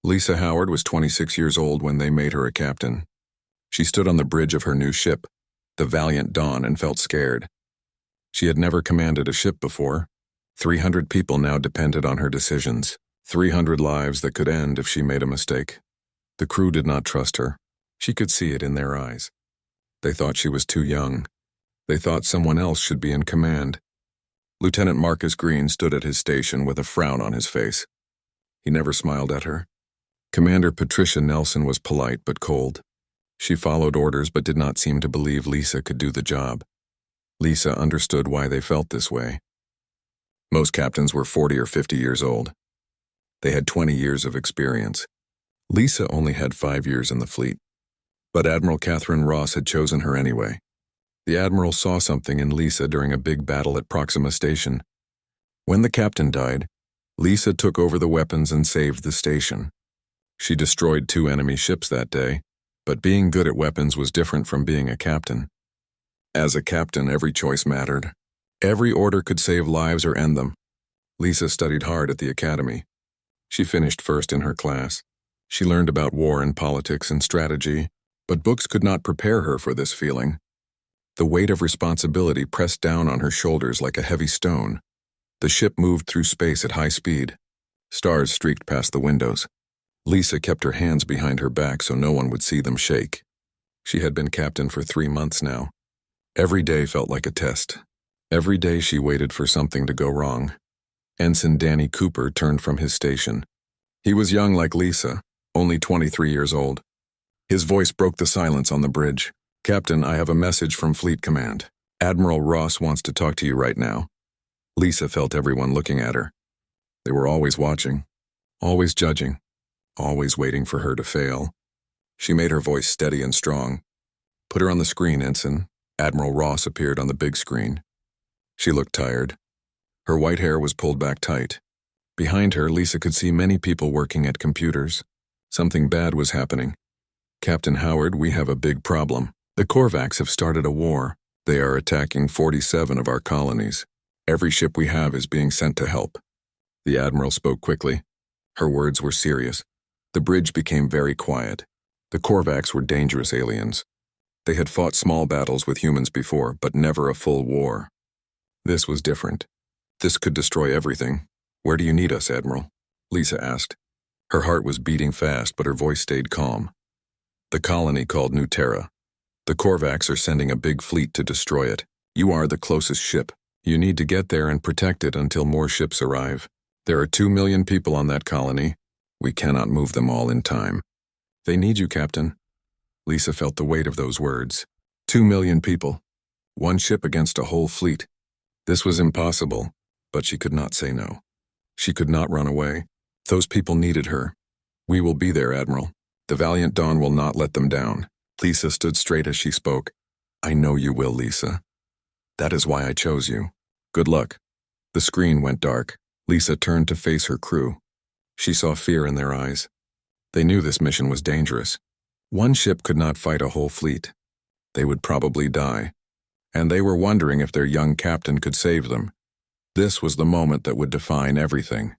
Lisa Howard was 26 years old when they made her a captain. She stood on the bridge of her new ship, the Valiant Dawn, and felt scared. She had never commanded a ship before. 300 people now depended on her decisions, 300 lives that could end if she made a mistake. The crew did not trust her. She could see it in their eyes. They thought she was too young. They thought someone else should be in command. Lieutenant Marcus Green stood at his station with a frown on his face. He never smiled at her. Commander Patricia Nelson was polite but cold. She followed orders but did not seem to believe Lisa could do the job. Lisa understood why they felt this way. Most captains were 40 or 50 years old. They had 20 years of experience. Lisa only had 5 years in the fleet. But Admiral Catherine Ross had chosen her anyway. The Admiral saw something in Lisa during a big battle at Proxima Station. When the captain died, Lisa took over the weapons and saved the station. She destroyed 2 enemy ships that day, but being good at weapons was different from being a captain. As a captain, every choice mattered. Every order could save lives or end them. Lisa studied hard at the academy. She finished first in her class. She learned about war and politics and strategy, but books could not prepare her for this feeling. The weight of responsibility pressed down on her shoulders like a heavy stone. The ship moved through space at high speed. Stars streaked past the windows. Lisa kept her hands behind her back so no one would see them shake. She had been captain for 3 months now. Every day felt like a test. Every day she waited for something to go wrong. Ensign Danny Cooper turned from his station. He was young like Lisa, only 23 years old. His voice broke the silence on the bridge. "Captain, I have a message from Fleet Command. Admiral Ross wants to talk to you right now." Lisa felt everyone looking at her. They were always watching, always judging, always waiting for her to fail. She made her voice steady and strong. "Put her on the screen, Ensign." Admiral Ross appeared on the big screen. She looked tired. Her white hair was pulled back tight. Behind her, Lisa could see many people working at computers. Something bad was happening. "Captain Howard, we have a big problem. The Korvax have started a war. They are attacking 47 of our colonies. Every ship we have is being sent to help." The Admiral spoke quickly. Her words were serious. The bridge became very quiet. The Korvax were dangerous aliens. They had fought small battles with humans before, but never a full war. This was different. This could destroy everything. "Where do you need us, Admiral?" Lisa asked. Her heart was beating fast, but her voice stayed calm. "The colony called New Terra. The Korvax are sending a big fleet to destroy it. You are the closest ship. You need to get there and protect it until more ships arrive. There are 2 million people on that colony. We cannot move them all in time." "They need you, Captain." Lisa felt the weight of those words. 2 million people. 1 ship against a whole fleet. This was impossible, but she could not say no. She could not run away. Those people needed her. "We will be there, Admiral. The Valiant Dawn will not let them down." Lisa stood straight as she spoke. "I know you will, Lisa. That is why I chose you. Good luck." The screen went dark. Lisa turned to face her crew. She saw fear in their eyes. They knew this mission was dangerous. 1 ship could not fight a whole fleet. They would probably die. And they were wondering if their young captain could save them. This was the moment that would define everything.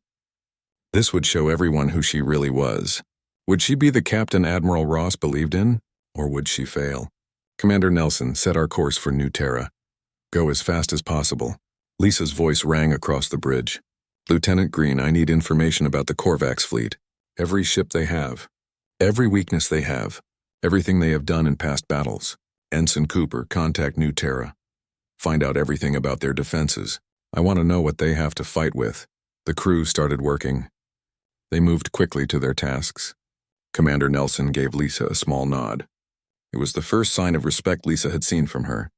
This would show everyone who she really was. Would she be the captain Admiral Ross believed in, or would she fail? "Commander Nelson, set our course for New Terra. Go as fast as possible." Lisa's voice rang across the bridge. "Lieutenant Green, I need information about the Korvax fleet. Every ship they have. Every weakness they have. Everything they have done in past battles. Ensign Cooper, contact New Terra. Find out everything about their defenses. I want to know what they have to fight with." The crew started working. They moved quickly to their tasks. Commander Nelson gave Lisa a small nod. It was the first sign of respect Lisa had seen from her.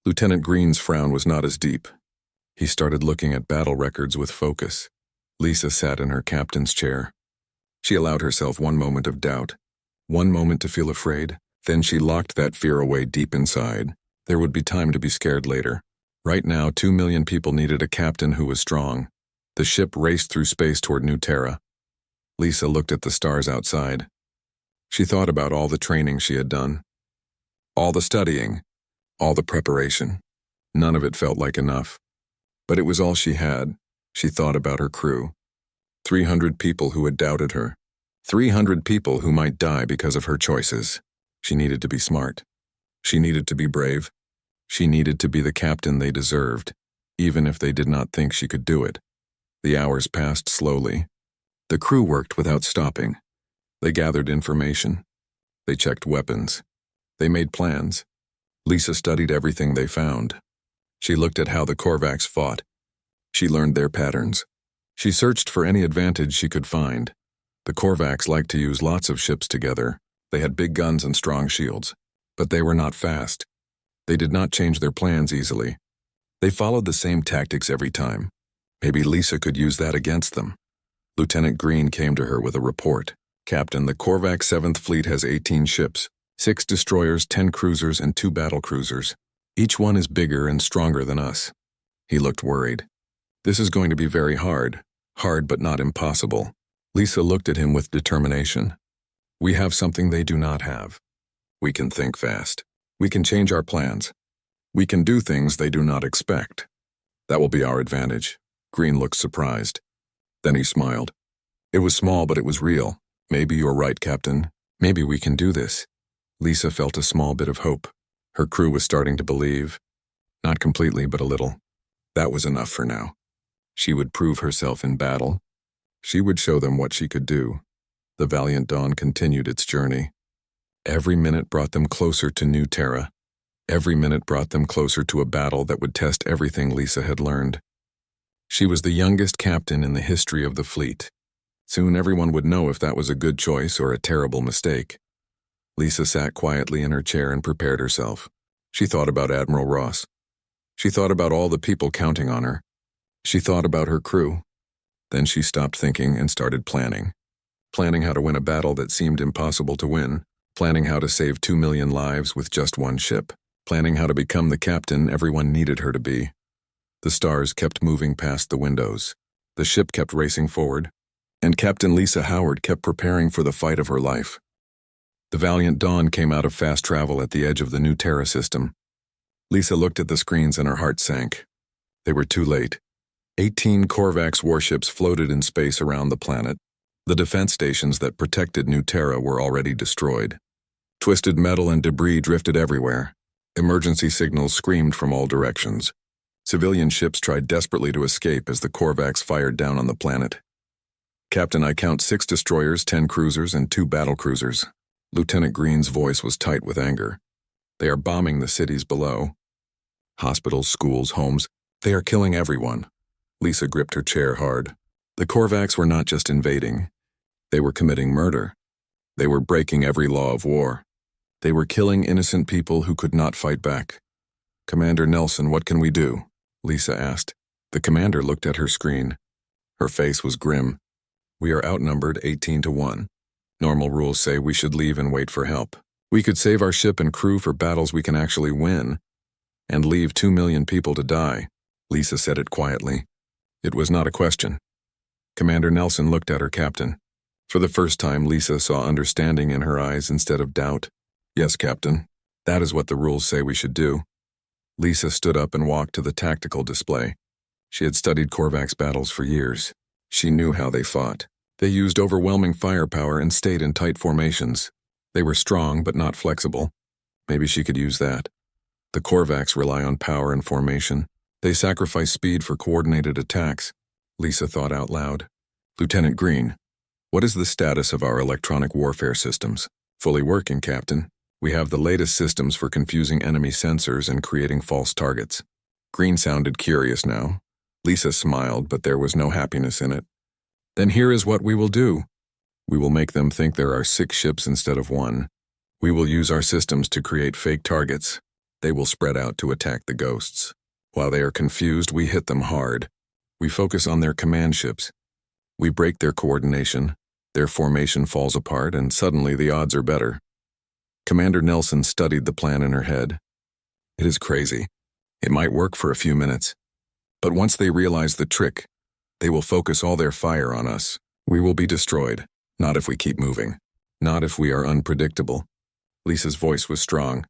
Lieutenant Green's frown was not as deep. He started looking at battle records with focus. Lisa sat in her captain's chair. She allowed herself 1 moment of doubt, 1 moment to feel afraid, then she locked that fear away deep inside. There would be time to be scared later. Right now, 2 million people needed a captain who was strong. The ship raced through space toward New Terra. Lisa looked at the stars outside. She thought about all the training she had done. All the studying. All the preparation. None of it felt like enough. But it was all she had. She thought about her crew. 300 people who had doubted her. 300 people who might die because of her choices. She needed to be smart. She needed to be brave. She needed to be the captain they deserved, even if they did not think she could do it. The hours passed slowly. The crew worked without stopping. They gathered information. They checked weapons. They made plans. Lisa studied everything they found. She looked at how the Korvax fought. She learned their patterns. She searched for any advantage she could find. The Korvax liked to use lots of ships together. They had big guns and strong shields, but they were not fast. They did not change their plans easily. They followed the same tactics every time. Maybe Lisa could use that against them. Lieutenant Green came to her with a report. Captain, the Korvax 7th Fleet has 18 ships, 6 destroyers, 10 cruisers, and 2 battle cruisers. Each one is bigger and stronger than us. He looked worried. This is going to be very hard. Hard but not impossible. Lisa looked at him with determination. We have something they do not have. We can think fast. We can change our plans. We can do things they do not expect. That will be our advantage. Green looked surprised. Then he smiled. It was small, but it was real. Maybe you're right, Captain. Maybe we can do this. Lisa felt a small bit of hope. Her crew was starting to believe. Not completely, but a little. That was enough for now. She would prove herself in battle. She would show them what she could do. The Valiant Dawn continued its journey. Every minute brought them closer to New Terra. Every minute brought them closer to a battle that would test everything Lisa had learned. She was the youngest captain in the history of the fleet. Soon everyone would know if that was a good choice or a terrible mistake. Lisa sat quietly in her chair and prepared herself. She thought about Admiral Ross. She thought about all the people counting on her. She thought about her crew. Then she stopped thinking and started planning. Planning how to win a battle that seemed impossible to win. Planning how to save 2 million lives with just one ship. Planning how to become the captain everyone needed her to be. The stars kept moving past the windows. The ship kept racing forward. And Captain Lisa Howard kept preparing for the fight of her life. The Valiant Dawn came out of fast travel at the edge of the New Terra system. Lisa looked at the screens and her heart sank. They were too late. 18 Korvax warships floated in space around the planet. The defense stations that protected New Terra were already destroyed. Twisted metal and debris drifted everywhere. Emergency signals screamed from all directions. Civilian ships tried desperately to escape as the Korvax fired down on the planet. Captain, I count 6 destroyers, 10 cruisers, and 2 battle cruisers. Lieutenant Green's voice was tight with anger. They are bombing the cities below. Hospitals, schools, homes. They are killing everyone. Lisa gripped her chair hard. The Korvax were not just invading. They were committing murder. They were breaking every law of war. They were killing innocent people who could not fight back. Commander Nelson, what can we do? Lisa asked. The commander looked at her screen. Her face was grim. We are outnumbered 18-1. Normal rules say we should leave and wait for help. We could save our ship and crew for battles we can actually win, and leave 2 million people to die. Lisa said it quietly. It was not a question. Commander Nelson looked at her captain. For the first time, Lisa saw understanding in her eyes instead of doubt. Yes, Captain. That is what the rules say we should do. Lisa stood up and walked to the tactical display. She had studied Korvax battles for years. She knew how they fought. They used overwhelming firepower and stayed in tight formations. They were strong but not flexible. Maybe she could use that. The Korvax rely on power and formation. They sacrifice speed for coordinated attacks. Lisa thought out loud. Lieutenant Green, what is the status of our electronic warfare systems? Fully working, Captain. We have the latest systems for confusing enemy sensors and creating false targets. Green sounded curious now. Lisa smiled, but there was no happiness in it. Then here is what we will do. We will make them think there are 6 ships instead of 1. We will use our systems to create fake targets. They will spread out to attack the ghosts. While they are confused, we hit them hard. We focus on their command ships. We break their coordination. Their formation falls apart, and suddenly the odds are better. Commander Nelson studied the plan in her head. It is crazy. It might work for a few minutes. But once they realize the trick, they will focus all their fire on us. We will be destroyed. Not if we keep moving. Not if we are unpredictable. Lisa's voice was strong.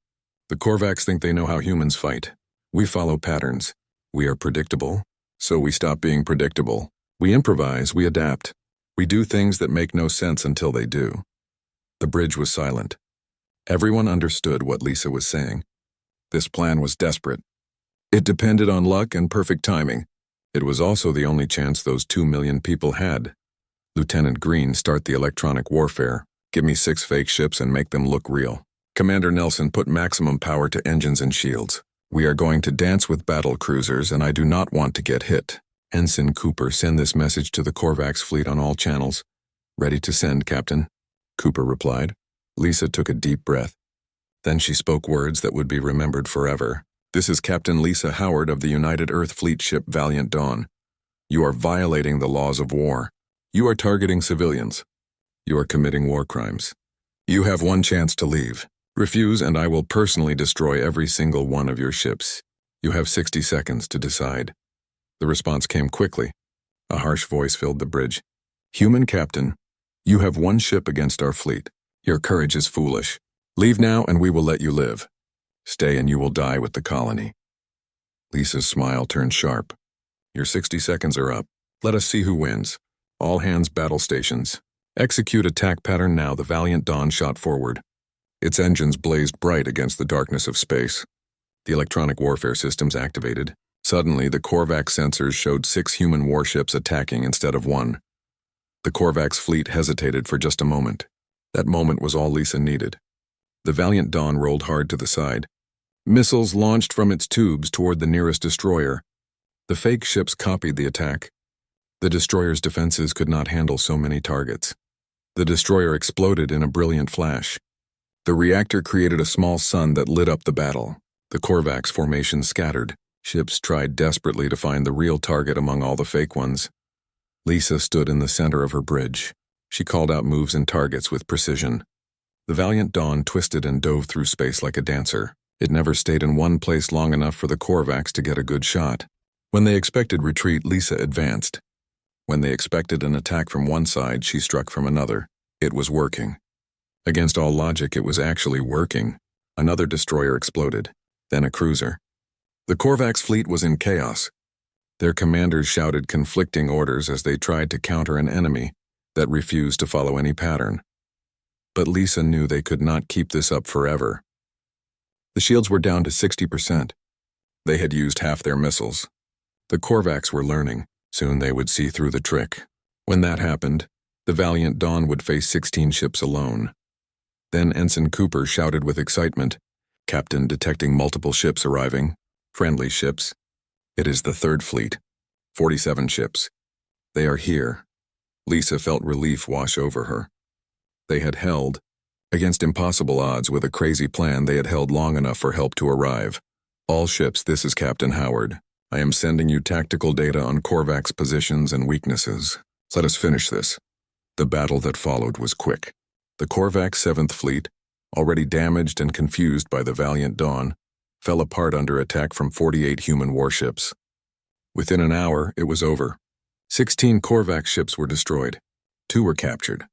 The Korvax think they know how humans fight. We follow patterns. We are predictable, so we stop being predictable. We improvise, we adapt. We do things that make no sense until they do. The bridge was silent. Everyone understood what Lisa was saying. This plan was desperate. It depended on luck and perfect timing. It was also the only chance those 2 million people had. Lieutenant Green, start the electronic warfare. Give me 6 fake ships and make them look real. Commander Nelson, put maximum power to engines and shields. We are going to dance with battle cruisers, and I do not want to get hit. Ensign Cooper, send this message to the Korvax fleet on all channels. Ready to send, Captain. Cooper replied. Lisa took a deep breath. Then she spoke words that would be remembered forever. This is Captain Lisa Howard of the United Earth Fleet ship Valiant Dawn. You are violating the laws of war. You are targeting civilians. You are committing war crimes. You have one chance to leave. Refuse and I will personally destroy every single one of your ships. You have 60 seconds to decide. The response came quickly. A harsh voice filled the bridge. Human Captain, you have one ship against our fleet. Your courage is foolish. Leave now and we will let you live. Stay and you will die with the colony. Lisa's smile turned sharp. Your 60 seconds are up. Let us see who wins. All hands battle stations. Execute attack pattern now. The Valiant Dawn shot forward. Its engines blazed bright against the darkness of space. The electronic warfare systems activated. Suddenly, the Korvax sensors showed 6 human warships attacking instead of 1. The Korvax fleet hesitated for just a moment. That moment was all Lisa needed. The Valiant Dawn rolled hard to the side. Missiles launched from its tubes toward the nearest destroyer. The fake ships copied the attack. The destroyer's defenses could not handle so many targets. The destroyer exploded in a brilliant flash. The reactor created a small sun that lit up the battle. The Korvax formation scattered. Ships tried desperately to find the real target among all the fake ones. Lisa stood in the center of her bridge. She called out moves and targets with precision. The Valiant Dawn twisted and dove through space like a dancer. It never stayed in one place long enough for the Korvax to get a good shot. When they expected retreat, Lisa advanced. When they expected an attack from one side, she struck from another. It was working. Against all logic, it was actually working. Another destroyer exploded, then a cruiser. The Korvax fleet was in chaos. Their commanders shouted conflicting orders as they tried to counter an enemy that refused to follow any pattern. But Lisa knew they could not keep this up forever. The shields were down to 60%. They had used half their missiles. The Korvax were learning. Soon they would see through the trick. When that happened, the Valiant Dawn would face 16 ships alone. Then Ensign Cooper shouted with excitement, Captain, detecting multiple ships arriving. Friendly ships. It is the Third Fleet. 47 ships. They are here. Lisa felt relief wash over her. They had held. Against impossible odds with a crazy plan, they had held long enough for help to arrive. All ships, this is Captain Howard. I am sending you tactical data on Korvax positions and weaknesses. Let us finish this. The battle that followed was quick. The Korvax 7th Fleet, already damaged and confused by the Valiant Dawn, fell apart under attack from 48 human warships. Within an hour, it was over. 16 Korvax ships were destroyed. 2 were captured.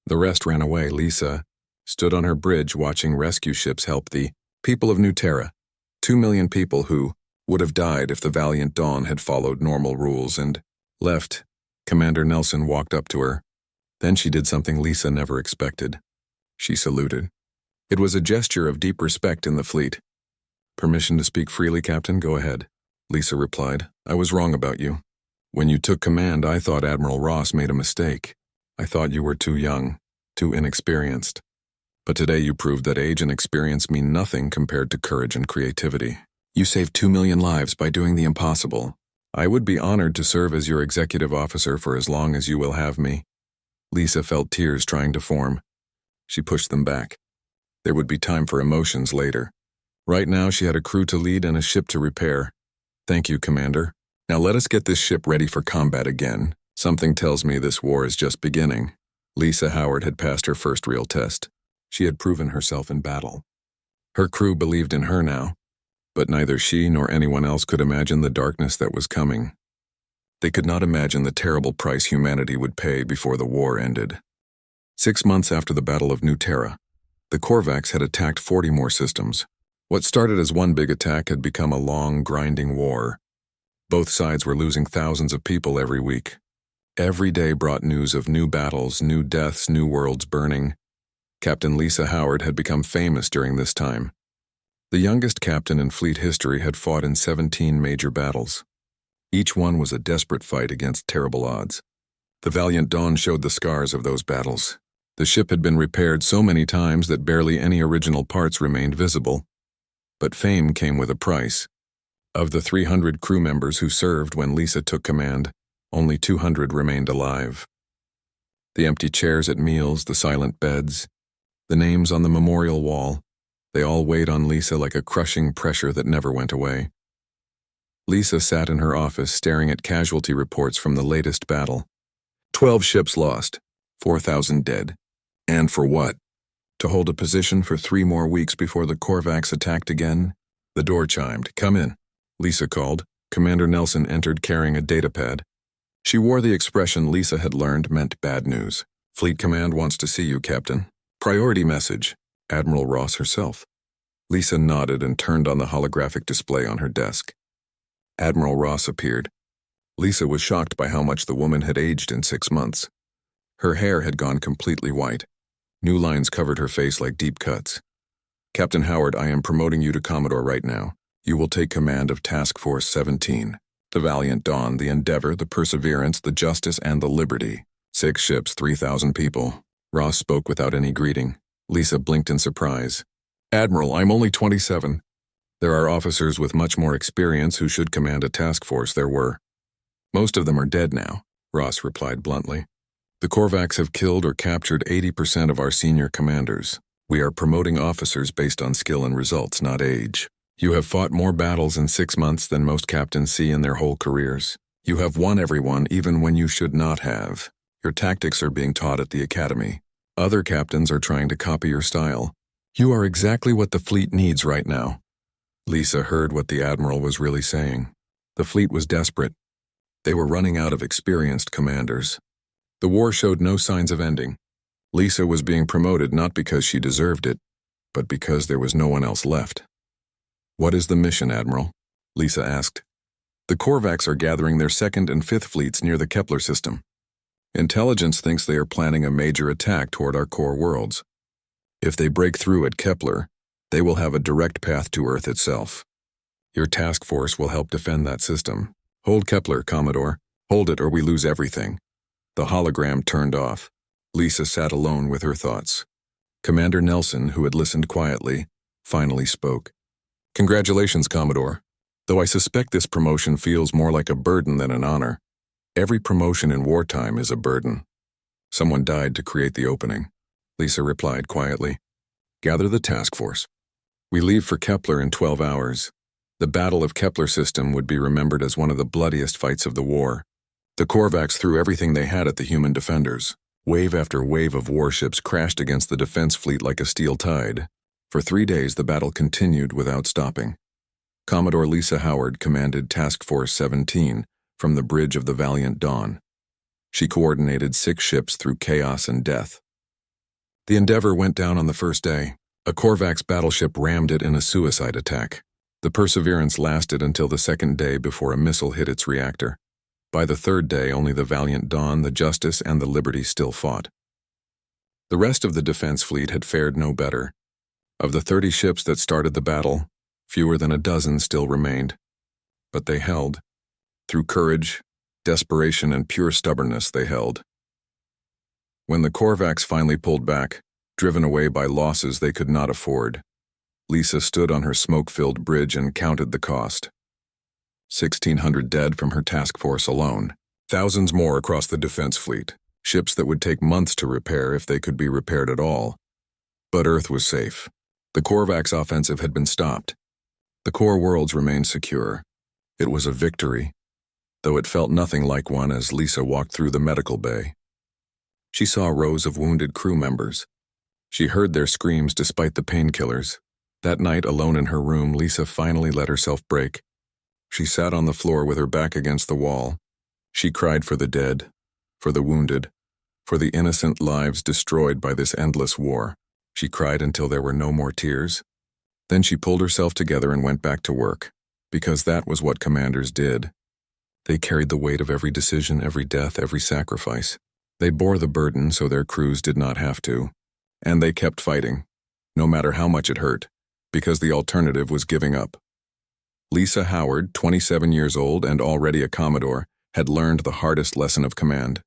The rest ran away. Lisa stood on her bridge watching rescue ships help the people of New Terra, 2 million people who would have died if the Valiant Dawn had followed normal rules and left. Commander Nelson walked up to her. Then she did something Lisa never expected. She saluted. It was a gesture of deep respect in the fleet. Permission to speak freely, Captain? Go ahead. Lisa replied. I was wrong about you. When you took command, I thought Admiral Ross made a mistake. I thought you were too young, too inexperienced. But today you proved that age and experience mean nothing compared to courage and creativity. You saved 2 million lives by doing the impossible. I would be honored to serve as your executive officer for as long as you will have me. Lisa felt tears trying to form. She pushed them back. There would be time for emotions later. Right now she had a crew to lead and a ship to repair. Thank you, Commander. Now let us get this ship ready for combat again. Something tells me this war is just beginning. Lisa Howard had passed her first real test. She had proven herself in battle. Her crew believed in her now, but neither she nor anyone else could imagine the darkness that was coming. They could not imagine the terrible price humanity would pay before the war ended. 6 months after the Battle of New Terra, the Korvax had attacked 40 more systems. What started as one big attack had become a long, grinding war. Both sides were losing thousands of people every week. Every day brought news of new battles, new deaths, new worlds burning. Captain Lisa Howard had become famous during this time. The youngest captain in fleet history had fought in 17 major battles. Each one was a desperate fight against terrible odds. The valiant Dawn showed the scars of those battles. The ship had been repaired so many times that barely any original parts remained visible. But fame came with a price. Of the 300 crew members who served when Lisa took command, only 200 remained alive. The empty chairs at meals, the silent beds, the names on the memorial wall, they all weighed on Lisa like a crushing pressure that never went away. Lisa sat in her office staring at casualty reports from the latest battle. 12 ships lost, 4,000 dead. And for what? To hold a position for 3 more weeks before the Korvax attacked again? The door chimed. "Come in," Lisa called. Commander Nelson entered carrying a datapad. She wore the expression Lisa had learned meant bad news. "Fleet Command wants to see you, Captain. Priority message. Admiral Ross herself." Lisa nodded and turned on the holographic display on her desk. Admiral Ross appeared. Lisa was shocked by how much the woman had aged in 6 months. Her hair had gone completely white. New lines covered her face like deep cuts. "Captain Howard, I am promoting you to Commodore right now. You will take command of Task Force 17. The Valiant Dawn, the Endeavor, the Perseverance, the Justice, and the Liberty. 6 ships, 3,000 people." Ross spoke without any greeting. Lisa blinked in surprise. "Admiral, I'm only 27. There are officers with much more experience who should command a task force. There were. Most of them are dead now," Ross replied bluntly. "The Korvax have killed or captured 80% of our senior commanders. We are promoting officers based on skill and results, not age. You have fought more battles in 6 months than most captains see in their whole careers. You have won everyone even when you should not have. Your tactics are being taught at the academy. Other captains are trying to copy your style. You are exactly what the fleet needs right now." Lisa heard what the Admiral was really saying. The fleet was desperate. They were running out of experienced commanders. The war showed no signs of ending. Lisa was being promoted not because she deserved it, but because there was no one else left. "What is the mission, Admiral?" Lisa asked. "The Korvax are gathering their 2nd and 5th fleets near the Kepler system. Intelligence thinks they are planning a major attack toward our core worlds. If they break through at Kepler, they will have a direct path to Earth itself. Your task force will help defend that system. Hold Kepler, Commodore. Hold it or we lose everything." The hologram turned off. Lisa sat alone with her thoughts. Commander Nelson, who had listened quietly, finally spoke. "Congratulations, Commodore. Though I suspect this promotion feels more like a burden than an honor. Every promotion in wartime is a burden." "Someone died to create the opening," Lisa replied quietly. "Gather the task force. We leave for Kepler in 12 hours. The Battle of Kepler system would be remembered as one of the bloodiest fights of the war. The Korvax threw everything they had at the human defenders. Wave after wave of warships crashed against the defense fleet like a steel tide. For 3 days the battle continued without stopping. Commodore Lisa Howard commanded Task Force 17 from the bridge of the Valiant Dawn. She coordinated 6 ships through chaos and death. The Endeavor went down on the first day. A Korvax battleship rammed it in a suicide attack. The Perseverance lasted until the 2nd day before a missile hit its reactor. By the 3rd day, only the Valiant Dawn, the Justice, and the Liberty still fought. The rest of the defense fleet had fared no better. Of the 30 ships that started the battle, fewer than a dozen still remained. But they held. Through courage, desperation, and pure stubbornness they held. When the Korvax finally pulled back, driven away by losses they could not afford, Lisa stood on her smoke-filled bridge and counted the cost. 1,600 dead from her task force alone. Thousands more across the defense fleet. Ships that would take months to repair if they could be repaired at all. But Earth was safe. The Korvax offensive had been stopped. The core worlds remained secure. It was a victory, though it felt nothing like one as Lisa walked through the medical bay. She saw rows of wounded crew members. She heard their screams despite the painkillers. That night, alone in her room, Lisa finally let herself break. She sat on the floor with her back against the wall. She cried for the dead, for the wounded, for the innocent lives destroyed by this endless war. She cried until there were no more tears. Then she pulled herself together and went back to work, because that was what commanders did. They carried the weight of every decision, every death, every sacrifice. They bore the burden so their crews did not have to. And they kept fighting, no matter how much it hurt, because the alternative was giving up. Lisa Howard, 27 years old and already a Commodore, had learned the hardest lesson of command.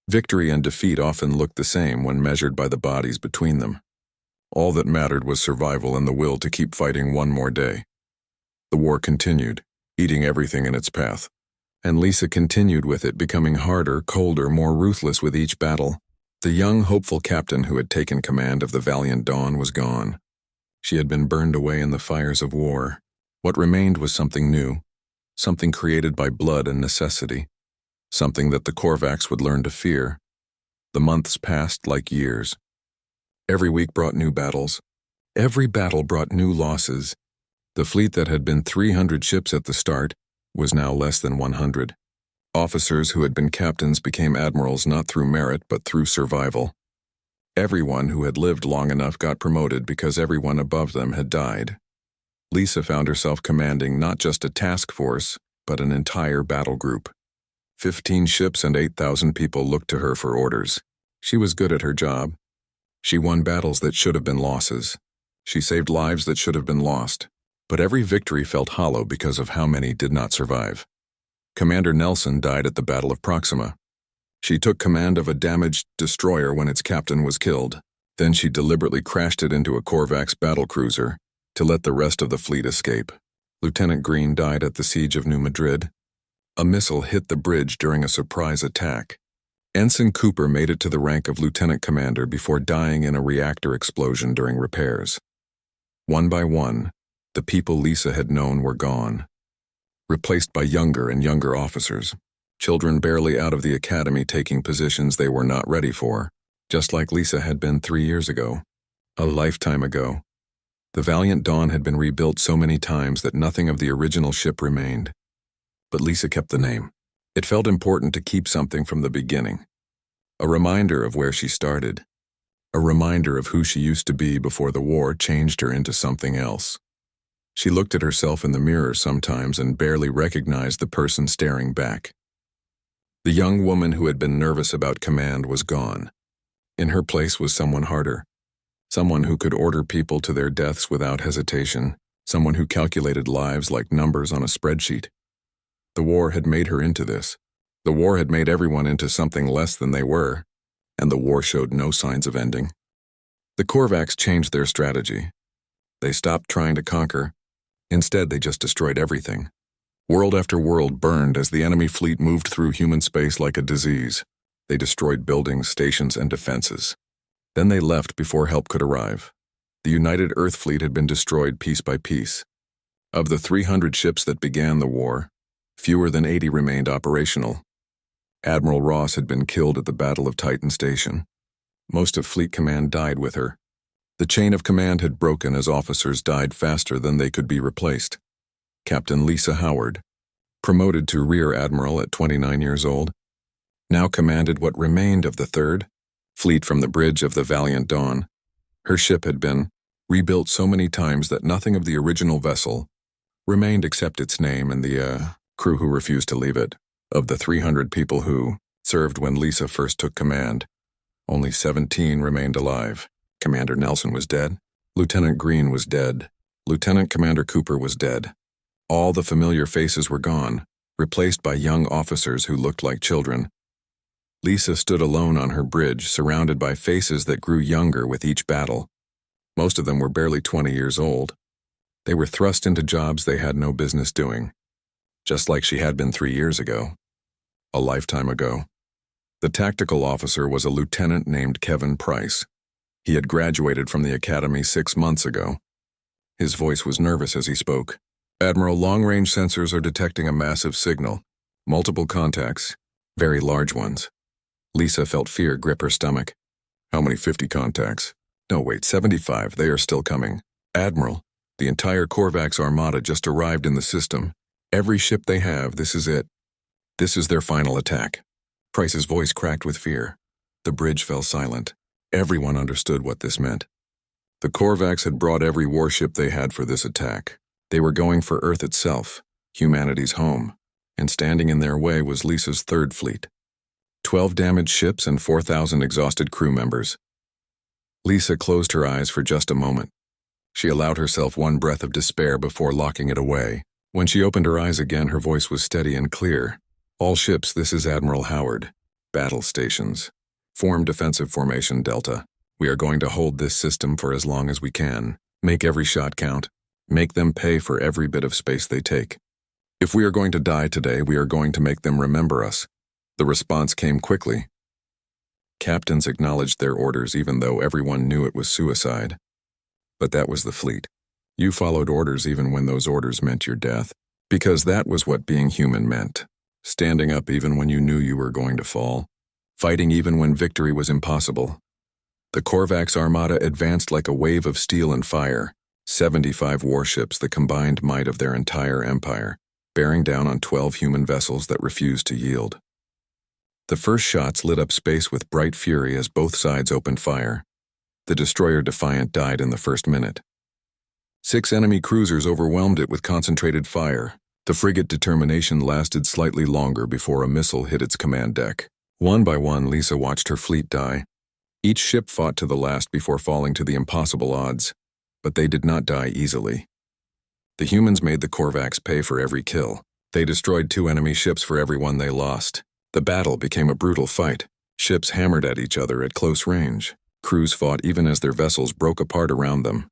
Victory and defeat often looked the same when measured by the bodies between them. All that mattered was survival and the will to keep fighting one more day. The war continued, eating everything in its path. And Lisa continued with it, becoming harder, colder, more ruthless with each battle. The young, hopeful captain who had taken command of the valiant Dawn was gone. She had been burned away in the fires of war. What remained was something new, something created by blood and necessity, something that the Korvax would learn to fear. The months passed like years. Every week brought new battles. Every battle brought new losses. The fleet that had been 300 ships at the start was now less than 100. Officers who had been captains became admirals not through merit but through survival. Everyone who had lived long enough got promoted because everyone above them had died. Lisa found herself commanding not just a task force, but an entire battle group. 15 ships and 8,000 people looked to her for orders. She was good at her job. She won battles that should have been losses. She saved lives that should have been lost. But every victory felt hollow because of how many did not survive. Commander Nelson died at the Battle of Proxima. She took command of a damaged destroyer when its captain was killed. Then she deliberately crashed it into a Korvax battlecruiser to let the rest of the fleet escape. Lieutenant Green died at the siege of New Madrid. A missile hit the bridge during a surprise attack. Ensign Cooper made it to the rank of lieutenant commander before dying in a reactor explosion during repairs. One by one, the people Lisa had known were gone, replaced by younger and younger officers, children barely out of the academy taking positions they were not ready for, just like Lisa had been 3 years ago, a lifetime ago. The Valiant Dawn had been rebuilt so many times that nothing of the original ship remained. But Lisa kept the name. It felt important to keep something from the beginning. A reminder of where she started. A reminder of who she used to be before the war changed her into something else. She looked at herself in the mirror sometimes and barely recognized the person staring back. The young woman who had been nervous about command was gone. In her place was someone harder. Someone who could order people to their deaths without hesitation. Someone who calculated lives like numbers on a spreadsheet. The war had made her into this. The war had made everyone into something less than they were, and the war showed no signs of ending. The Korvax changed their strategy. They stopped trying to conquer. Instead, they just destroyed everything. World after world burned as the enemy fleet moved through human space like a disease. They destroyed buildings, stations, and defenses. Then they left before help could arrive. The United Earth Fleet had been destroyed piece by piece. Of the 300 ships that began the war, fewer than 80 remained operational. Admiral Ross had been killed at the Battle of Titan Station. Most of Fleet Command died with her. The chain of command had broken as officers died faster than they could be replaced. Captain Lisa Howard, promoted to Rear Admiral at 29 years old, now commanded what remained of the 3rd Fleet from the bridge of the Valiant Dawn. Her ship had been rebuilt so many times that nothing of the original vessel remained except its name and the crew who refused to leave it. Of the 300 people who served when Lisa first took command, only 17 remained alive. Commander Nelson was dead. Lieutenant Green was dead. Lieutenant Commander Cooper was dead. All the familiar faces were gone, replaced by young officers who looked like children. Lisa stood alone on her bridge, surrounded by faces that grew younger with each battle. Most of them were barely 20 years old. They were thrust into jobs they had no business doing, just like she had been 3 years ago, a lifetime ago. The tactical officer was a lieutenant named Kevin Price. He had graduated from the academy 6 months ago. His voice was nervous as he spoke. Admiral, long-range sensors are detecting a massive signal. Multiple contacts, very large ones. Lisa felt fear grip her stomach. How many? 50 contacts? No, wait, 75. They are still coming. Admiral, the entire Korvax armada just arrived in the system. Every ship they have, this is it. This is their final attack. Price's voice cracked with fear. The bridge fell silent. Everyone understood what this meant. The Korvax had brought every warship they had for this attack. They were going for Earth itself, humanity's home, and standing in their way was Lisa's third fleet. 12 damaged ships and 4,000 exhausted crew members. Lisa closed her eyes for just a moment. She allowed herself one breath of despair before locking it away. When she opened her eyes again, her voice was steady and clear. All ships, this is Admiral Howard. Battle stations. Form defensive formation Delta. We are going to hold this system for as long as we can. Make every shot count. Make them pay for every bit of space they take. If we are going to die today, we are going to make them remember us. The response came quickly. Captains acknowledged their orders even though everyone knew it was suicide. But that was the fleet. You followed orders even when those orders meant your death. Because that was what being human meant. Standing up even when you knew you were going to fall. Fighting even when victory was impossible. The Korvax armada advanced like a wave of steel and fire. 75 warships, the combined might of their entire empire, bearing down on 12 human vessels that refused to yield. The first shots lit up space with bright fury as both sides opened fire. The destroyer Defiant died in the first minute. 6 enemy cruisers overwhelmed it with concentrated fire. The frigate Determination lasted slightly longer before a missile hit its command deck. One by one, Lisa watched her fleet die. Each ship fought to the last before falling to the impossible odds, but they did not die easily. The humans made the Korvax pay for every kill. They destroyed 2 enemy ships for every one they lost. The battle became a brutal fight. Ships hammered at each other at close range. Crews fought even as their vessels broke apart around them.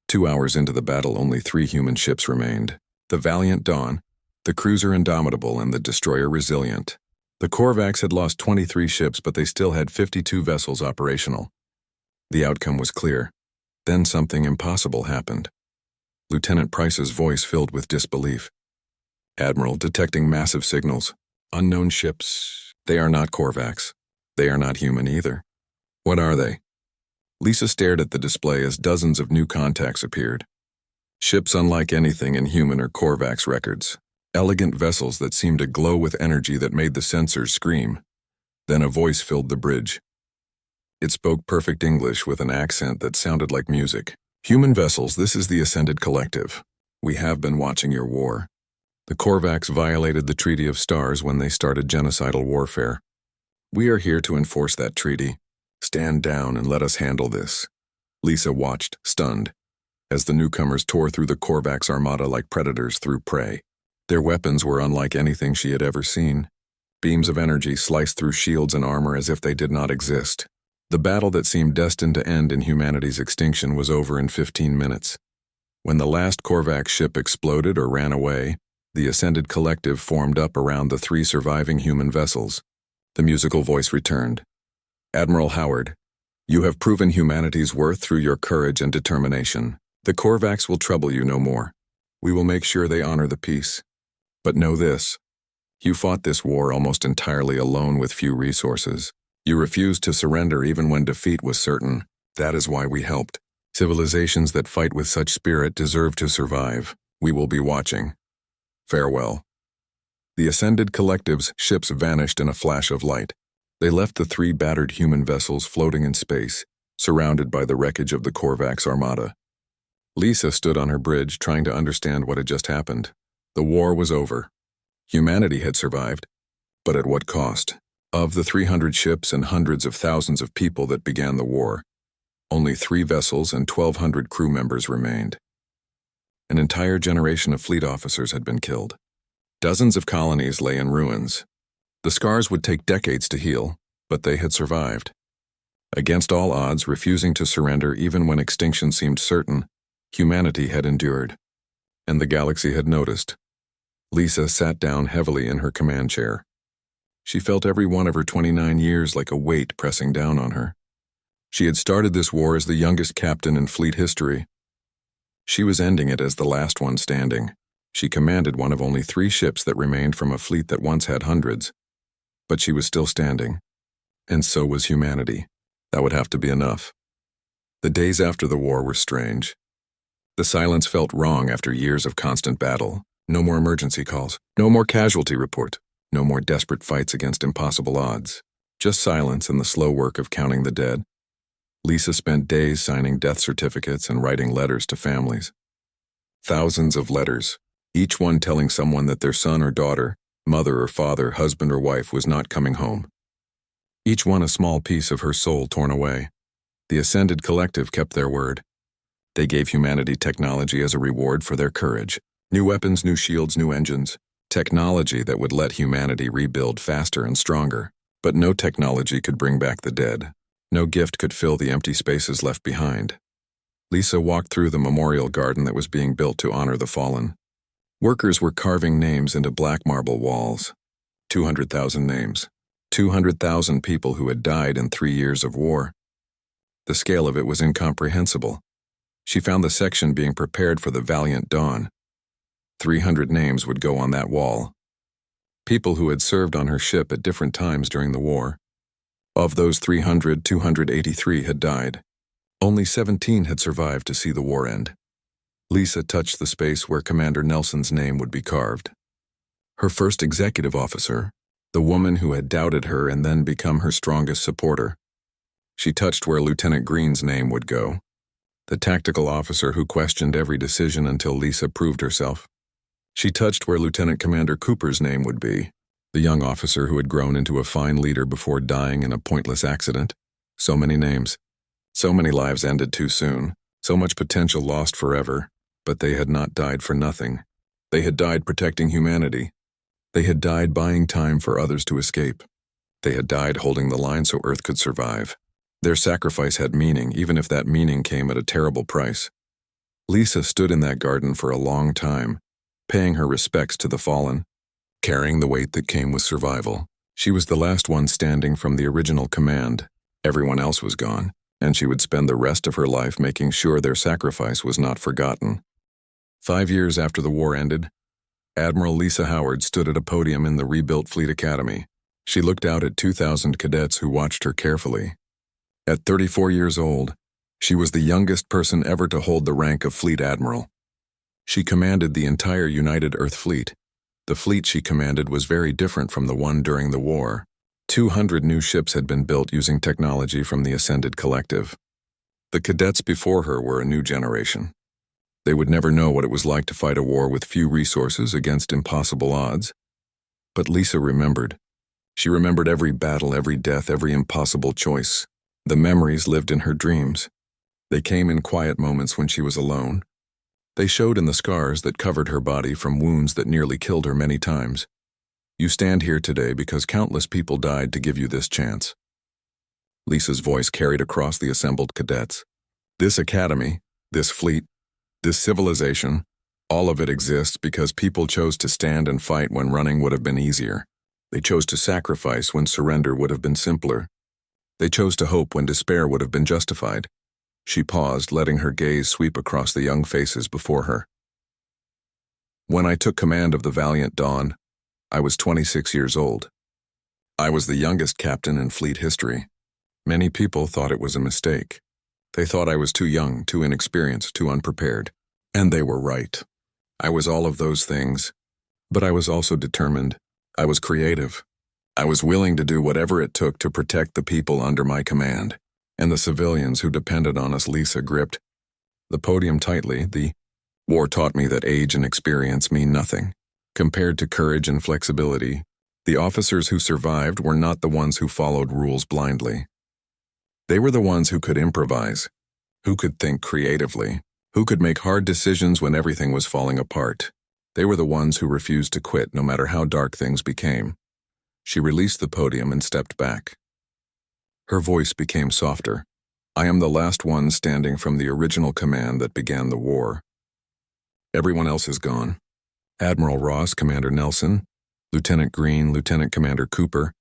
2 hours into the battle, only 3 human ships remained. The Valiant Dawn, the cruiser Indomitable, and the destroyer Resilient. The Korvax had lost 23 ships, but they still had 52 vessels operational. The outcome was clear. Then something impossible happened. Lieutenant Price's voice filled with disbelief. Admiral, detecting massive signals. Unknown ships. They are not Korvax. They are not human either. What are they? Lisa stared at the display as dozens of new contacts appeared. Ships unlike anything in human or Korvax records. Elegant vessels that seemed to glow with energy that made the sensors scream. Then a voice filled the bridge. It spoke perfect English with an accent that sounded like music. Human vessels, this is the Ascended Collective. We have been watching your war. The Korvax violated the Treaty of Stars when they started genocidal warfare. We are here to enforce that treaty. Stand down and let us handle this. Lisa watched, stunned, as the newcomers tore through the Korvax armada like predators through prey. Their weapons were unlike anything she had ever seen. Beams of energy sliced through shields and armor as if they did not exist. The battle that seemed destined to end in humanity's extinction was over in 15 minutes. When the last Korvax ship exploded or ran away, the Ascended Collective formed up around the 3 surviving human vessels. The musical voice returned. Admiral Howard, you have proven humanity's worth through your courage and determination. The Korvax will trouble you no more. We will make sure they honor the peace. But know this. You fought this war almost entirely alone with few resources. You refused to surrender even when defeat was certain. That is why we helped. Civilizations that fight with such spirit deserve to survive. We will be watching. Farewell. The Ascended Collective's ships vanished in a flash of light. They left the 3 battered human vessels floating in space, surrounded by the wreckage of the Korvax armada. Lisa stood on her bridge trying to understand what had just happened. The war was over. Humanity had survived, but at what cost? Of the 300 ships and hundreds of thousands of people that began the war, only 3 vessels and 1,200 crew members remained. An entire generation of fleet officers had been killed. Dozens of colonies lay in ruins. The scars would take decades to heal, but they had survived. Against all odds, refusing to surrender even when extinction seemed certain, humanity had endured. And the galaxy had noticed. Lisa sat down heavily in her command chair. She felt every one of her 29 years like a weight pressing down on her. She had started this war as the youngest captain in fleet history. She was ending it as the last one standing. She commanded one of only 3 ships that remained from a fleet that once had hundreds. But she was still standing. And so was humanity. That would have to be enough. The days after the war were strange. The silence felt wrong after years of constant battle. No more emergency calls. No more casualty report. No more desperate fights against impossible odds. Just silence and the slow work of counting the dead. Lisa spent days signing death certificates and writing letters to families. Thousands of letters, each one telling someone that their son or daughter, Mother or father, husband or wife was not coming home. Each one a small piece of her soul torn away. The Ascended Collective kept their word. They gave humanity technology as a reward for their courage. New weapons, new shields, new engines. Technology that would let humanity rebuild faster and stronger. But no technology could bring back the dead. No gift could fill the empty spaces left behind. Lisa walked through the memorial garden that was being built to honor the fallen. Workers were carving names into black marble walls. 200,000 names. 200,000 people who had died in 3 years of war. The scale of it was incomprehensible. She found the section being prepared for the valiant dawn. 300 names would go on that wall. People who had served on her ship at different times during the war. Of those 300, 283 had died. Only 17 had survived to see the war end. Lisa touched the space where Commander Nelson's name would be carved. Her first executive officer, the woman who had doubted her and then become her strongest supporter. She touched where Lieutenant Green's name would go, the tactical officer who questioned every decision until Lisa proved herself. She touched where Lieutenant Commander Cooper's name would be, the young officer who had grown into a fine leader before dying in a pointless accident. So many names. So many lives ended too soon. So much potential lost forever. But they had not died for nothing. They had died protecting humanity. They had died buying time for others to escape. They had died holding the line so Earth could survive. Their sacrifice had meaning, even if that meaning came at a terrible price. Lisa stood in that garden for a long time, paying her respects to the fallen, carrying the weight that came with survival. She was the last one standing from the original command. Everyone else was gone, and she would spend the rest of her life making sure their sacrifice was not forgotten. 5 years after the war ended, Admiral Lisa Howard stood at a podium in the rebuilt Fleet Academy. She looked out at 2,000 cadets who watched her carefully. At 34 years old, she was the youngest person ever to hold the rank of Fleet Admiral. She commanded the entire United Earth Fleet. The fleet she commanded was very different from the one during the war. 200 new ships had been built using technology from the Ascended Collective. The cadets before her were a new generation. They would never know what it was like to fight a war with few resources against impossible odds. But Lisa remembered. She remembered every battle, every death, every impossible choice. The memories lived in her dreams. They came in quiet moments when she was alone. They showed in the scars that covered her body from wounds that nearly killed her many times. You stand here today because countless people died to give you this chance. Lisa's voice carried across the assembled cadets. This academy, this fleet, this civilization, all of it exists because people chose to stand and fight when running would have been easier. They chose to sacrifice when surrender would have been simpler. They chose to hope when despair would have been justified. She paused, letting her gaze sweep across the young faces before her. When I took command of the Valiant Dawn, I was 26 years old. I was the youngest captain in fleet history. Many people thought it was a mistake. They thought I was too young, too inexperienced, too unprepared. And they were right. I was all of those things. But I was also determined. I was creative. I was willing to do whatever it took to protect the people under my command, and the civilians who depended on us. Lisa gripped the podium tightly. The war taught me that age and experience mean nothing. Compared to courage and flexibility, the officers who survived were not the ones who followed rules blindly. They were the ones who could improvise, who could think creatively, who could make hard decisions when everything was falling apart. They were the ones who refused to quit no matter how dark things became. She released the podium and stepped back. Her voice became softer. I am the last one standing from the original command that began the war. Everyone else is gone. Admiral Ross, Commander Nelson, Lieutenant Green, Lieutenant Commander Cooper.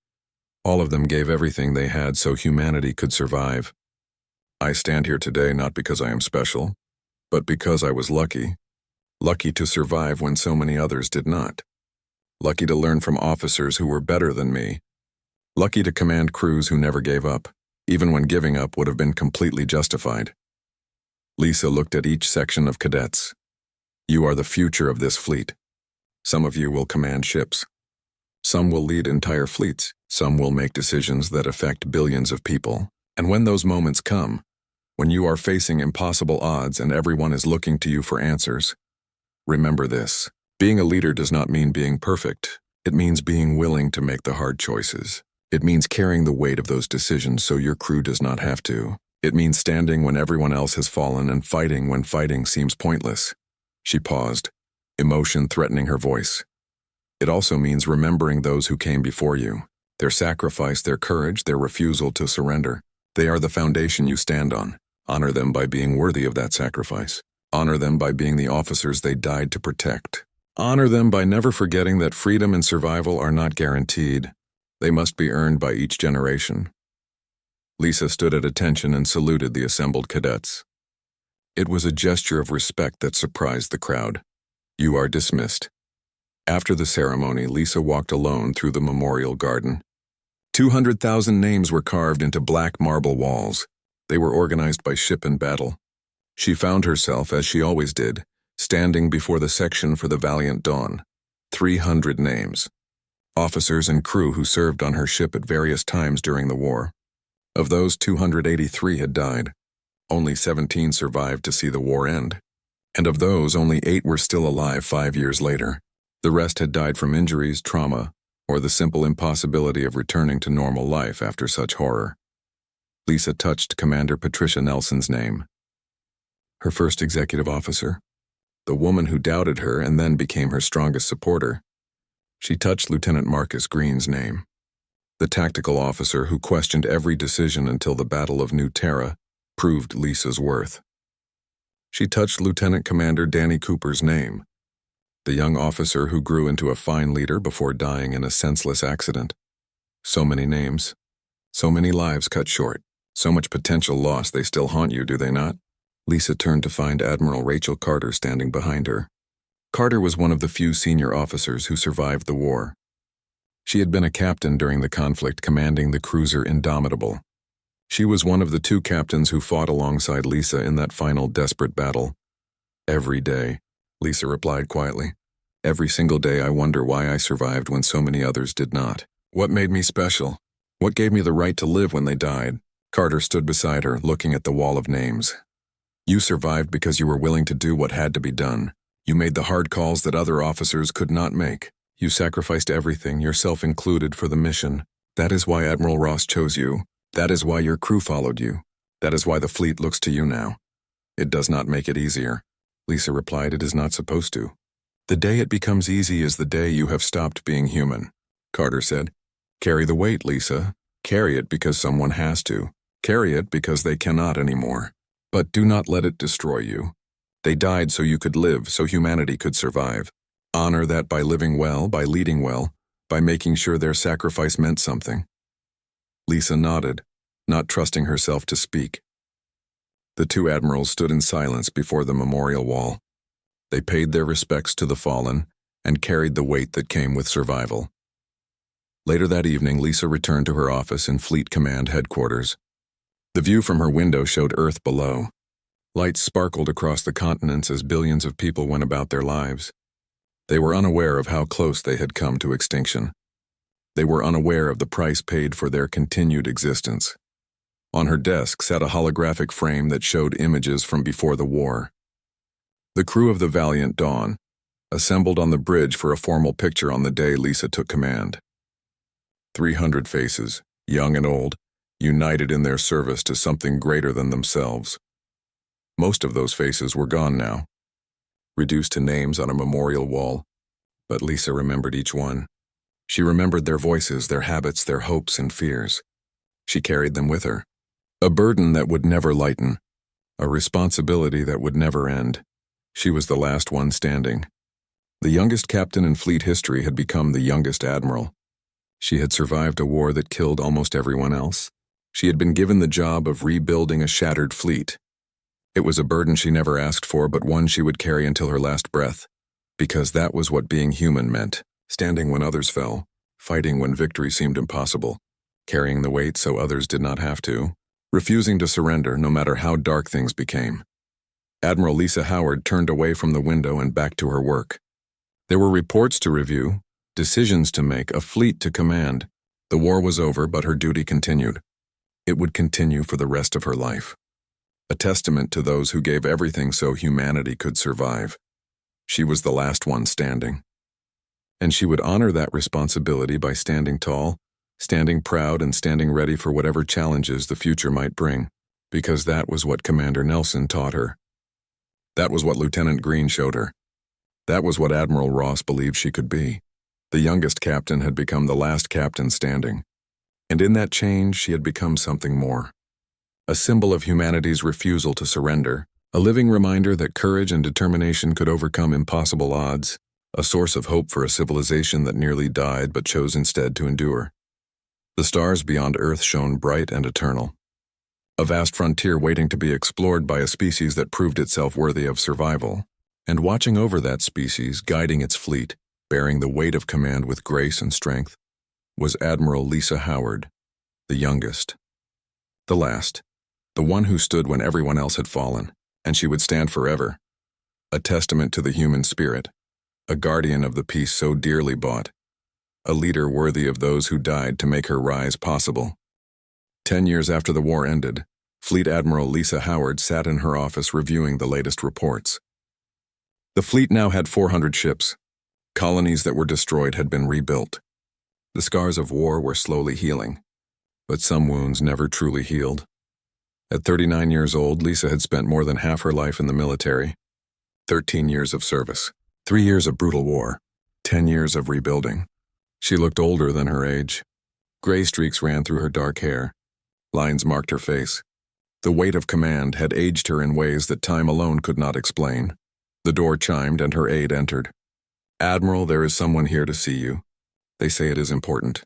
All of them gave everything they had so humanity could survive. I stand here today not because I am special, but because I was lucky. Lucky to survive when so many others did not. Lucky to learn from officers who were better than me. Lucky to command crews who never gave up, even when giving up would have been completely justified. Lisa looked at each section of cadets. You are the future of this fleet. Some of you will command ships. Some will lead entire fleets. Some will make decisions that affect billions of people. And when those moments come, when you are facing impossible odds and everyone is looking to you for answers, remember this. Being a leader does not mean being perfect. It means being willing to make the hard choices. It means carrying the weight of those decisions so your crew does not have to. It means standing when everyone else has fallen and fighting when fighting seems pointless. She paused, emotion threatening her voice. It also means remembering those who came before you, their sacrifice, their courage, their refusal to surrender. They are the foundation you stand on. Honor them by being worthy of that sacrifice. Honor them by being the officers they died to protect. Honor them by never forgetting that freedom and survival are not guaranteed. They must be earned by each generation. Lisa stood at attention and saluted the assembled cadets. It was a gesture of respect that surprised the crowd. You are dismissed. After the ceremony, Lisa walked alone through the memorial garden. 200,000 names were carved into black marble walls. They were organized by ship and battle. She found herself, as she always did, standing before the section for the Valiant Dawn. 300 names. Officers and crew who served on her ship at various times during the war. Of those, 283 had died. Only 17 survived to see the war end. And of those, only 8 were still alive 5 years later. The rest had died from injuries, trauma, or the simple impossibility of returning to normal life after such horror. Lisa touched Commander Patricia Nelson's name. Her first executive officer. The woman who doubted her and then became her strongest supporter. She touched Lieutenant Marcus Green's name. The tactical officer who questioned every decision until the Battle of New Terra proved Lisa's worth. She touched Lieutenant Commander Danny Cooper's name. The young officer who grew into a fine leader before dying in a senseless accident. So many names. So many lives cut short. So much potential lost they still haunt you, do they not? Lisa turned to find Admiral Rachel Carter standing behind her. Carter was one of the few senior officers who survived the war. She had been a captain during the conflict commanding the cruiser Indomitable. She was one of the 2 captains who fought alongside Lisa in that final desperate battle. Every day, Lisa replied quietly. Every single day I wonder why I survived when so many others did not. What made me special? What gave me the right to live when they died? Carter stood beside her, looking at the wall of names. You survived because you were willing to do what had to be done. You made the hard calls that other officers could not make. You sacrificed everything, yourself included, for the mission. That is why Admiral Ross chose you. That is why your crew followed you. That is why the fleet looks to you now. It does not make it easier. Lisa replied, it is not supposed to. The day it becomes easy is the day you have stopped being human. Carter said, carry the weight, Lisa. Carry it because someone has to. Carry it because they cannot anymore. But do not let it destroy you. They died so you could live, so humanity could survive. Honor that by living well, by leading well, by making sure their sacrifice meant something. Lisa nodded, not trusting herself to speak. The 2 admirals stood in silence before the memorial wall. They paid their respects to the fallen and carried the weight that came with survival. Later that evening, Lisa returned to her office in Fleet Command headquarters. The view from her window showed Earth below. Lights sparkled across the continents as billions of people went about their lives. They were unaware of how close they had come to extinction. They were unaware of the price paid for their continued existence. On her desk sat a holographic frame that showed images from before the war. The crew of the Valiant Dawn assembled on the bridge for a formal picture on the day Lisa took command. 300 faces, young and old, united in their service to something greater than themselves. Most of those faces were gone now, reduced to names on a memorial wall, but Lisa remembered each one. She remembered their voices, their habits, their hopes and fears. She carried them with her. A burden that would never lighten, a responsibility that would never end. She was the last one standing. The youngest captain in fleet history had become the youngest admiral. She had survived a war that killed almost everyone else. She had been given the job of rebuilding a shattered fleet. It was a burden she never asked for, but one she would carry until her last breath, because that was what being human meant, standing when others fell, fighting when victory seemed impossible, carrying the weight so others did not have to, refusing to surrender no matter how dark things became. Admiral Lisa Howard turned away from the window and back to her work. There were reports to review, decisions to make, a fleet to command. The war was over, but her duty continued. It would continue for the rest of her life. A testament to those who gave everything so humanity could survive. She was the last one standing. And she would honor that responsibility by standing tall, standing proud, and standing ready for whatever challenges the future might bring, because that was what Commander Nelson taught her. That was what Lieutenant Green showed her. That was what Admiral Ross believed she could be. The youngest captain had become the last captain standing. And in that change, she had become something more. A symbol of humanity's refusal to surrender, a living reminder that courage and determination could overcome impossible odds, a source of hope for a civilization that nearly died but chose instead to endure. The stars beyond Earth shone bright and eternal. A vast frontier waiting to be explored by a species that proved itself worthy of survival. And watching over that species, guiding its fleet, bearing the weight of command with grace and strength, was Admiral Lisa Howard, the youngest. The last, the one who stood when everyone else had fallen, and she would stand forever. A testament to the human spirit, a guardian of the peace so dearly bought, a leader worthy of those who died to make her rise possible. 10 years after the war ended, Fleet Admiral Lisa Howard sat in her office reviewing the latest reports. The fleet now had 400 ships. Colonies that were destroyed had been rebuilt. The scars of war were slowly healing, but some wounds never truly healed. At 39 years old, Lisa had spent more than half her life in the military. 13 years of service, 3 years of brutal war, 10 years of rebuilding. She looked older than her age. Gray streaks ran through her dark hair. Lines marked her face. The weight of command had aged her in ways that time alone could not explain. The door chimed and her aide entered. "Admiral, there is someone here to see you. They say it is important."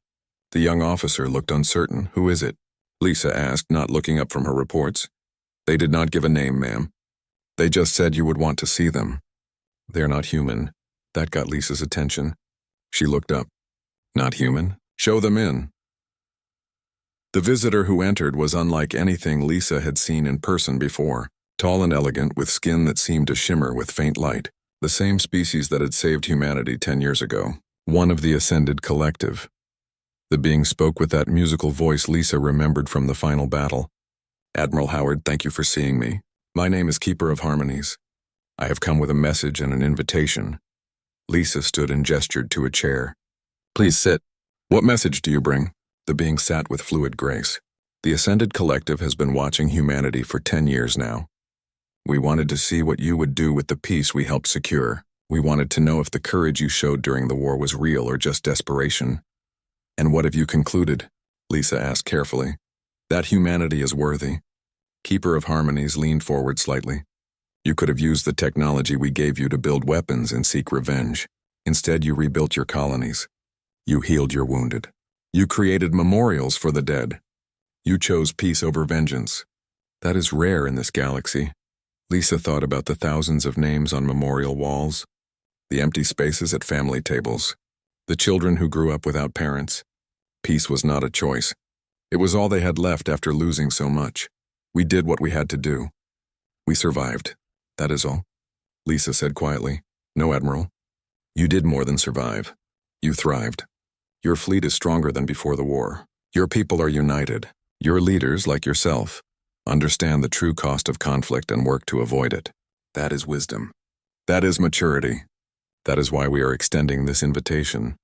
The young officer looked uncertain. "Who is it?" Lisa asked, not looking up from her reports. "They did not give a name, ma'am. They just said you would want to see them." "They're not human." That got Lisa's attention. She looked up. "Not human? Show them in." The visitor who entered was unlike anything Lisa had seen in person before. Tall and elegant, with skin that seemed to shimmer with faint light. The same species that had saved humanity 10 years ago. One of the Ascended Collective. The being spoke with that musical voice Lisa remembered from the final battle. "Admiral Howard, thank you for seeing me. My name is Keeper of Harmonies. I have come with a message and an invitation." Lisa stood and gestured to a chair. "Please sit. What message do you bring?" The being sat with fluid grace. "The Ascended Collective has been watching humanity for 10 years now. We wanted to see what you would do with the peace we helped secure. We wanted to know if the courage you showed during the war was real or just desperation." "And what have you concluded?" Lisa asked carefully. "That humanity is worthy." Keeper of Harmonies leaned forward slightly. "You could have used the technology we gave you to build weapons and seek revenge. Instead, you rebuilt your colonies. You healed your wounded. You created memorials for the dead. You chose peace over vengeance. That is rare in this galaxy." Lisa thought about the thousands of names on memorial walls, the empty spaces at family tables, the children who grew up without parents. Peace was not a choice. It was all they had left after losing so much. "We did what we had to do. We survived. That is all," Lisa said quietly. "No, Admiral. You did more than survive. You thrived. Your fleet is stronger than before the war. Your people are united. Your leaders, like yourself, understand the true cost of conflict and work to avoid it. That is wisdom. That is maturity. That is why we are extending this invitation."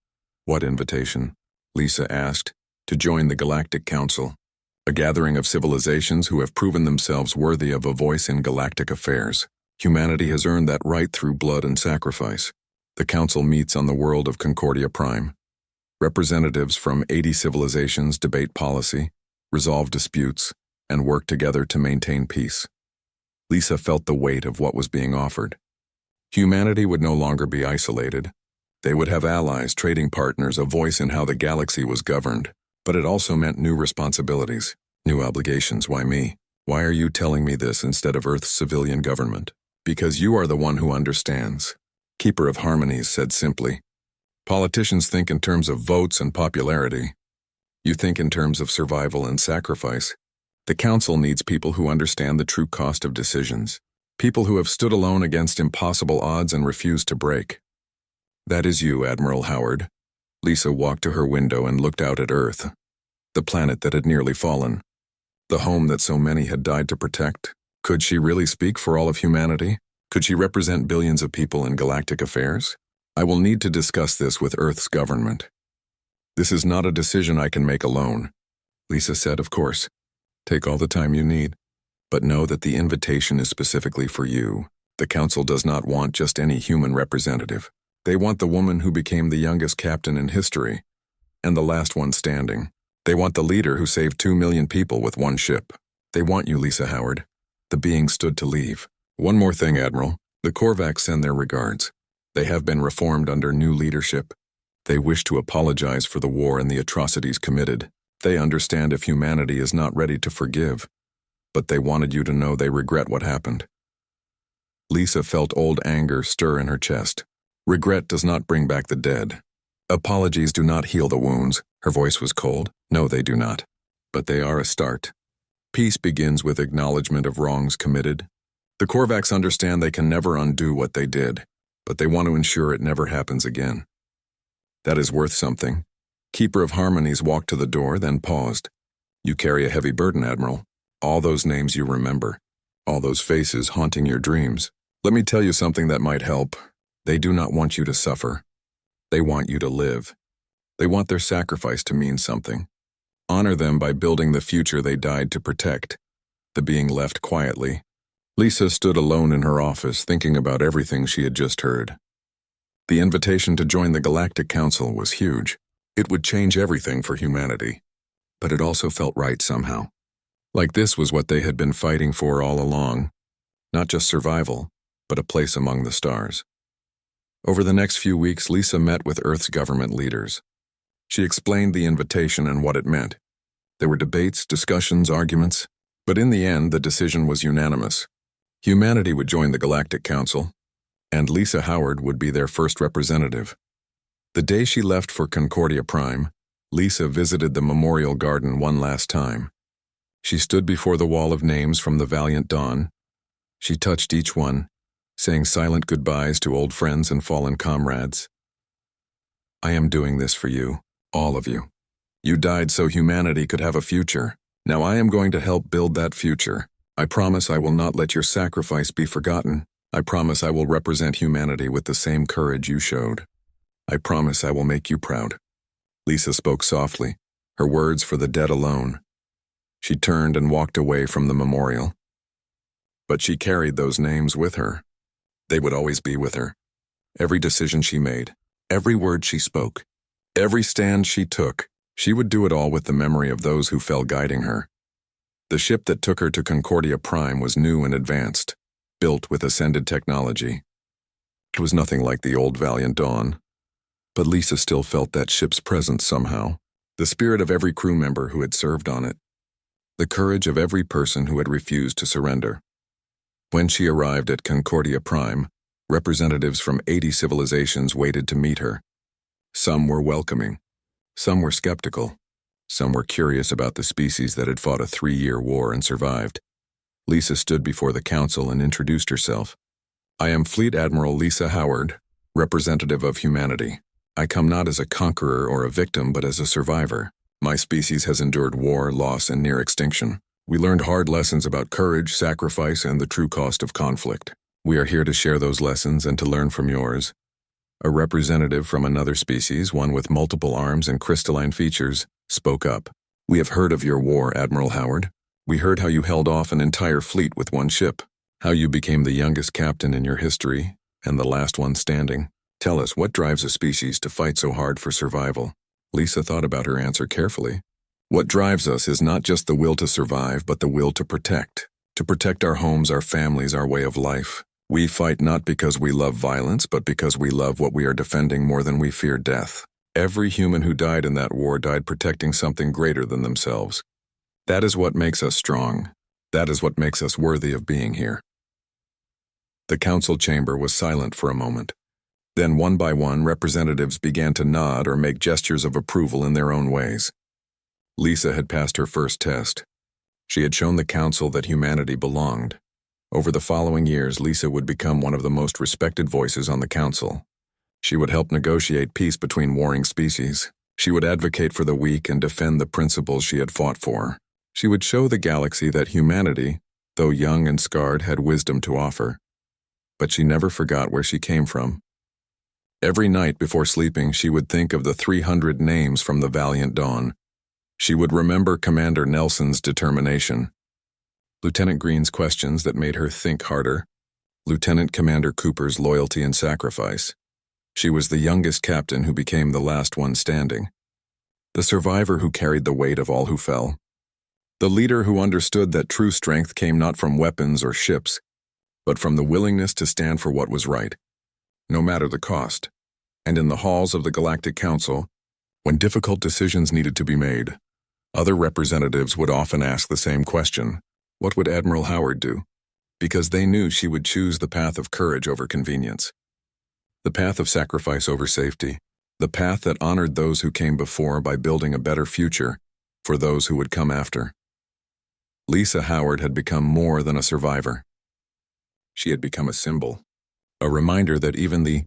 "What invitation?" Lisa asked. "To join the Galactic Council, a gathering of civilizations who have proven themselves worthy of a voice in galactic affairs. Humanity has earned that right through blood and sacrifice. The Council meets on the world of Concordia Prime. Representatives from 80 civilizations debate policy, resolve disputes, and work together to maintain peace." Lisa felt the weight of what was being offered. Humanity would no longer be isolated. They would have allies, trading partners, a voice in how the galaxy was governed. But it also meant new responsibilities, new obligations. "Why me? Why are you telling me this instead of Earth's civilian government?" "Because you are the one who understands," Keeper of Harmonies said simply. "Politicians think in terms of votes and popularity. You think in terms of survival and sacrifice. The Council needs people who understand the true cost of decisions. People who have stood alone against impossible odds and refused to break. That is you, Admiral Howard." Lisa walked to her window and looked out at Earth, the planet that had nearly fallen, the home that so many had died to protect. Could she really speak for all of humanity? Could she represent billions of people in galactic affairs? I will need to discuss this with Earth's government. This is not a decision I can make alone. Lisa said, of course. Take all the time you need. But know that the invitation is specifically for you. The council does not want just any human representative. They want the woman who became the youngest captain in history, and the last one standing. They want the leader who saved 2 million people with one ship. They want you, Lisa Howard. The being stood to leave. One more thing, Admiral. The Korvax send their regards. They have been reformed under new leadership. They wish to apologize for the war and the atrocities committed. They understand if humanity is not ready to forgive, but they wanted you to know they regret what happened. Lisa felt old anger stir in her chest. Regret does not bring back the dead. Apologies do not heal the wounds. Her voice was cold. No, they do not. But they are a start. Peace begins with acknowledgement of wrongs committed. The Korvax understand they can never undo what they did, but they want to ensure it never happens again. That is worth something. Keeper of Harmonies walked to the door, then paused. You carry a heavy burden, Admiral. All those names you remember. All those faces haunting your dreams. Let me tell you something that might help. They do not want you to suffer. They want you to live. They want their sacrifice to mean something. Honor them by building the future they died to protect. The being left quietly. Lisa stood alone in her office, thinking about everything she had just heard. The invitation to join the Galactic Council was huge. It would change everything for humanity. But it also felt right somehow. Like this was what they had been fighting for all along. Not just survival, but a place among the stars. Over the next few weeks, Lisa met with Earth's government leaders. She explained the invitation and what it meant. There were debates, discussions, arguments, but in the end, the decision was unanimous. Humanity would join the Galactic Council, and Lisa Howard would be their first representative. The day she left for Concordia Prime, Lisa visited the Memorial Garden one last time. She stood before the wall of names from the valiant dawn. She touched each one, saying silent goodbyes to old friends and fallen comrades. I am doing this for you, all of you. You died so humanity could have a future. Now I am going to help build that future. I promise I will not let your sacrifice be forgotten. I promise I will represent humanity with the same courage you showed. I promise I will make you proud. Lisa spoke softly, her words for the dead alone. She turned and walked away from the memorial. But she carried those names with her. They would always be with her. Every decision she made, every word she spoke, every stand she took, she would do it all with the memory of those who fell guiding her. The ship that took her to Concordia Prime was new and advanced, built with ascended technology. It was nothing like the old Valiant Dawn, but Lisa still felt that ship's presence somehow, the spirit of every crew member who had served on it, the courage of every person who had refused to surrender. When she arrived at Concordia Prime, representatives from 80 civilizations waited to meet her. Some were welcoming, some were skeptical, some were curious about the species that had fought a 3-year war and survived. Lisa stood before the council and introduced herself. I am Fleet Admiral Lisa Howard, representative of humanity. I come not as a conqueror or a victim, but as a survivor. My species has endured war, loss, and near extinction. We learned hard lessons about courage, sacrifice, and the true cost of conflict. We are here to share those lessons and to learn from yours. A representative from another species, one with multiple arms and crystalline features, spoke up. We have heard of your war, Admiral Howard. We heard how you held off an entire fleet with one ship, how you became the youngest captain in your history, and the last one standing. Tell us, what drives a species to fight so hard for survival? Lisa thought about her answer carefully. What drives us is not just the will to survive, but the will to protect our homes, our families, our way of life. We fight not because we love violence, but because we love what we are defending more than we fear death. Every human who died in that war died protecting something greater than themselves. That is what makes us strong. That is what makes us worthy of being here. The council chamber was silent for a moment. Then one by one, representatives began to nod or make gestures of approval in their own ways. Lisa had passed her first test. She had shown the council that humanity belonged. Over the following years, Lisa would become one of the most respected voices on the council. She would help negotiate peace between warring species. She would advocate for the weak and defend the principles she had fought for. She would show the galaxy that humanity, though young and scarred, had wisdom to offer. But she never forgot where she came from. Every night before sleeping, she would think of the 300 names from the valiant dawn. She would remember Commander Nelson's determination, Lieutenant Green's questions that made her think harder, Lieutenant Commander Cooper's loyalty and sacrifice. She was the youngest captain who became the last one standing, the survivor who carried the weight of all who fell, the leader who understood that true strength came not from weapons or ships, but from the willingness to stand for what was right, no matter the cost. And in the halls of the Galactic Council, when difficult decisions needed to be made, other representatives would often ask the same question: what would Admiral Howard do? Because they knew she would choose the path of courage over convenience, the path of sacrifice over safety, the path that honored those who came before by building a better future for those who would come after. Lisa Howard had become more than a survivor. She had become a symbol, a reminder that even the